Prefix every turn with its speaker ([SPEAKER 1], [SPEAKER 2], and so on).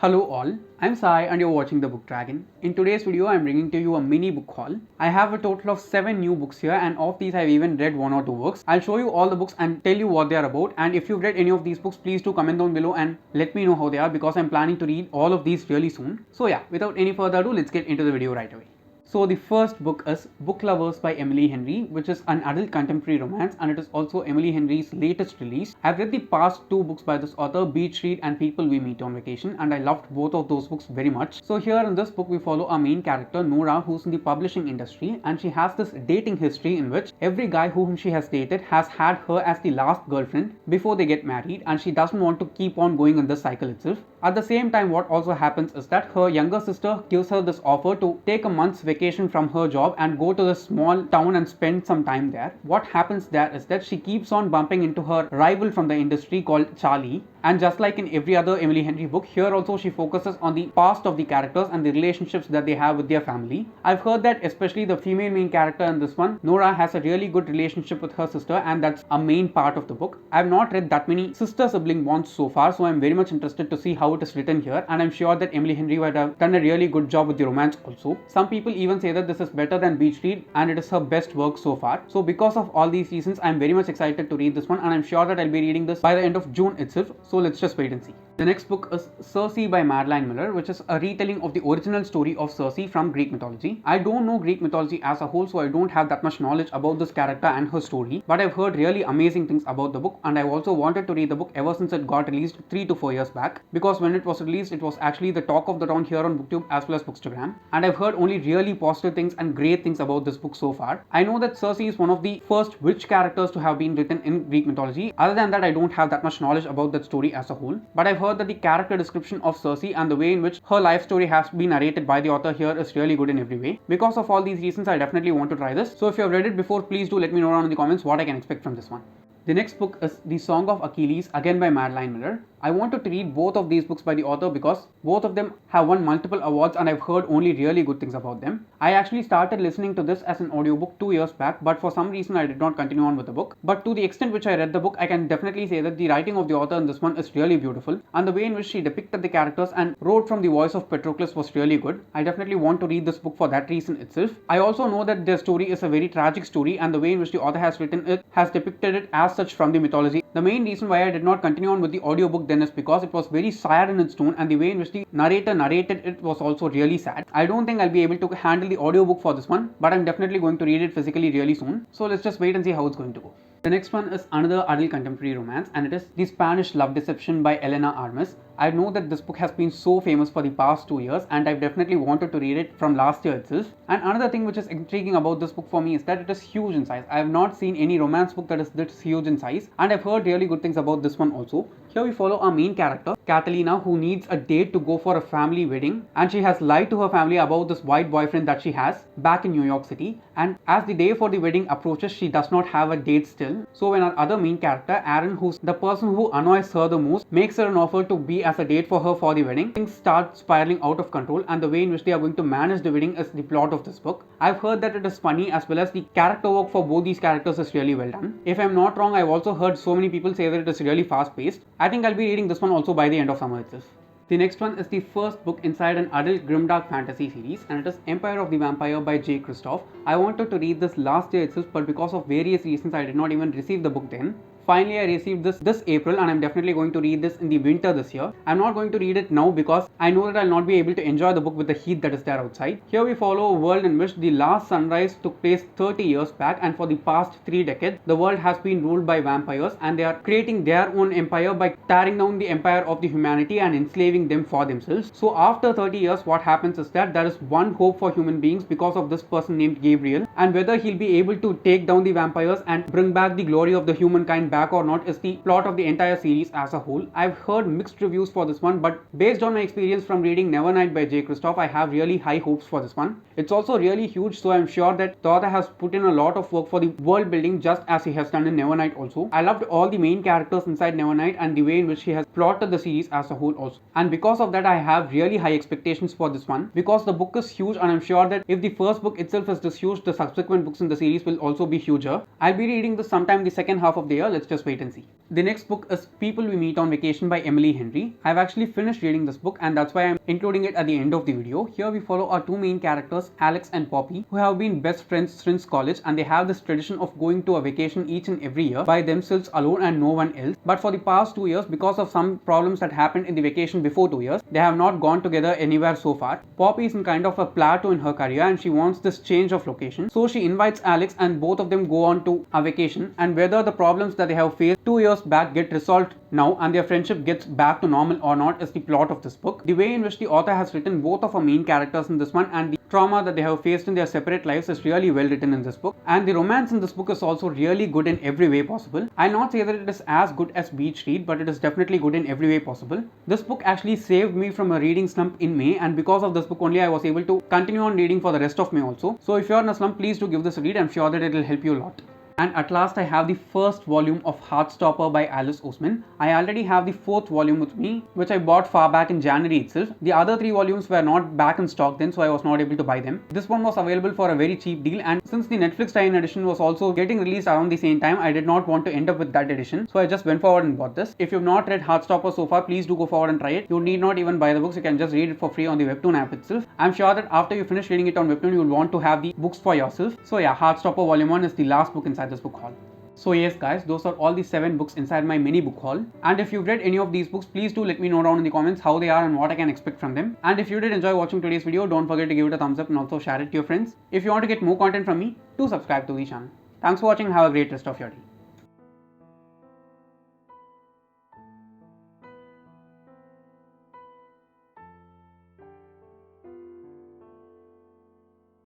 [SPEAKER 1] Hello all, I'm Sai and you're watching The Book Dragon. In today's video, I'm bringing to you a mini book haul. I have a total of 7 new books here, and of these I've even read 1 or 2 books. I'll show you all the books and tell you what they are about, and if you've read any of these books, please do comment down below and let me know how they are, because I'm planning to read all of these really soon. So yeah, without any further ado, let's get into the video right away. So the first book is Book Lovers by Emily Henry, which is an adult contemporary romance, and it is also Emily Henry's latest release. I've read the past 2 books by this author, Beach Read and People We Meet on Vacation, and I loved both of those books very much. So here in this book we follow our main character Nora, who's in the publishing industry, and she has this dating history in which every guy whom she has dated has had her as the last girlfriend before they get married, and she doesn't want to keep on going in this cycle itself. At the same time, what also happens is that her younger sister gives her this offer to take a month's vacation from her job and go to the small town and spend some time there. What happens there is that she keeps on bumping into her rival from the industry called Charlie, and just like in every other Emily Henry book, here also she focuses on the past of the characters and the relationships that they have with their family. I've heard that especially the female main character in this one, Nora, has a really good relationship with her sister, and that's a main part of the book. I've not read that many sister sibling bonds so far, so I'm very much interested to see how it is written here, and I'm sure that Emily Henry would have done a really good job with the romance also. Some people even say that this is better than Beach Read and it is her best work so far. So because of all these reasons, I'm very much excited to read this one, and I'm sure that I'll be reading this by the end of June itself. So let's just wait and see. The next book is Circe by Madelline Miller, which is a retelling of the original story of Circe from Greek mythology. I don't know Greek mythology as a whole, so I don't have that much knowledge about this character and her story, but I've heard really amazing things about the book, and I've also wanted to read the book ever since it got released 3 to 4 years back, because when it was released, it was actually the talk of the town here on Booktube as well as Bookstagram, and I've heard only really positive things and great things about this book so far. I know that Circe is one of the first witch characters to have been written in Greek mythology. Other than that, I don't have that much knowledge about that story as a whole, but I've heard that the character description of Circe and the way in which her life story has been narrated by the author here is really good in every way. Because of all these reasons, I definitely want to try this. So if you have read it before, please do let me know down in the comments what I can expect from this one. The next book is The Song of Achilles, again by Madelline Miller. I wanted to read both of these books by the author because both of them have won multiple awards, and I've heard only really good things about them. I actually started listening to this as an audiobook 2 years back, but for some reason I did not continue on with the book. But to the extent which I read the book, I can definitely say that the writing of the author in this one is really beautiful, and the way in which she depicted the characters and wrote from the voice of Patroclus was really good. I definitely want to read this book for that reason itself. I also know that their story is a very tragic story, and the way in which the author has written it has depicted it as such from the mythology. The main reason why I did not continue on with the audiobook then is because it was very sad in its tone, and the way in which the narrator narrated it was also really sad. I don't think I'll be able to handle the audiobook for this one, but I'm definitely going to read it physically really soon. So let's just wait and see how it's going to go. The next one is another adult contemporary romance, and it is The Spanish Love Deception by Elena Armas. I know that this book has been so famous for the past 2 years, and I've definitely wanted to read it from last year itself. And another thing which is intriguing about this book for me is that it is huge in size. I have not seen any romance book that is this huge in size, and I've heard really good things about this one also. Here we follow our main character, Catalina, who needs a date to go for a family wedding, and she has lied to her family about this white boyfriend that she has back in New York City. And as the day for the wedding approaches, she does not have a date still. So when our other main character, Aaron, who's the person who annoys her the most, makes her an offer to be as a date for her for the wedding, things start spiraling out of control, and the way in which they are going to manage the wedding is the plot of this book. I've heard that it is funny, as well as the character work for both these characters is really well done. If I'm not wrong, I've also heard so many people say that it is really fast paced. I think I'll be reading this one also by the end of summer itself. The next one is the first book inside an adult grimdark fantasy series, and it is Empire of the Vampire by Kristoff. I wanted to read this last year itself, but because of various reasons I did not even receive the book then. Finally, I received this April, and I'm definitely going to read this in the winter this year. I'm not going to read it now because I know that I'll not be able to enjoy the book with the heat that is there outside. Here we follow a world in which the last sunrise took place 30 years back, and for the past 3 decades, the world has been ruled by vampires, and they are creating their own empire by tearing down the empire of the humanity and enslaving them for themselves. So after 30 years, what happens is that there is one hope for human beings because of this person named Gabriel, and whether he'll be able to take down the vampires and bring back the glory of the humankind back or not is the plot of the entire series as a whole. I've heard mixed reviews for this one, but based on my experience from reading Nevernight by Kristoff, I have really high hopes for this one. It's also really huge, so I'm sure that the author has put in a lot of work for the world building, just as he has done in Nevernight also. I loved all the main characters inside Nevernight and the way in which he has plotted the series as a whole also. And because of that, I have really high expectations for this one, because the book is huge, and I'm sure that if the first book itself is this huge, the subsequent books in the series will also be huger. I'll be reading this sometime the second half of the year. Let's let's just wait and see. The next book is People We Meet on Vacation by Emily Henry. I've actually finished reading this book and that's why I'm including it at the end of the video. Here we follow our two main characters, Alex and Poppy, who have been best friends since college, and they have this tradition of going to a vacation each and every year by themselves alone and no one else. But for the past 2 years, because of some problems that happened in the vacation before 2 years, they have not gone together anywhere so far. Poppy is in kind of a plateau in her career and she wants this change of location. So she invites Alex and both of them go on to a vacation, and whether the problems that they have faced 2 years back get resolved now and their friendship gets back to normal or not is the plot of this book. The way in which the author has written both of our main characters in this one and the trauma that they have faced in their separate lives is really well written in this book, and the romance in this book is also really good in every way possible. I'll not say that it is as good as Beach Read, but it is definitely good in every way possible. This book actually saved me from a reading slump in May, and because of this book only I was able to continue on reading for the rest of May also. So if you are in a slump, please do give this a read. I'm sure that it will help you a lot. And at last I have the first volume of Heartstopper by Alice Oseman. I already have the 4th volume with me, which I bought far back in January itself. The other 3 volumes were not back in stock then, so I was not able to buy them. This one was available for a very cheap deal, and since the Netflix tie-in edition was also getting released around the same time, I did not want to end up with that edition, so I just went forward and bought this. If you've not read Heartstopper so far, please do go forward and try it. You need not even buy the books, you can just read it for free on the Webtoon app itself. I'm sure that after you finish reading it on Webtoon, you will want to have the books for yourself. So yeah, Heartstopper Volume 1 is the last book inside this book haul. So yes guys, those are all the 7 books inside my mini book haul, and if you've read any of these books, please do let me know down in the comments how they are and what I can expect from them. And if you did enjoy watching today's video, don't forget to give it a thumbs up and also share it to your friends. If you want to get more content from me, do subscribe to the channel. Thanks for watching and have a great rest of your day.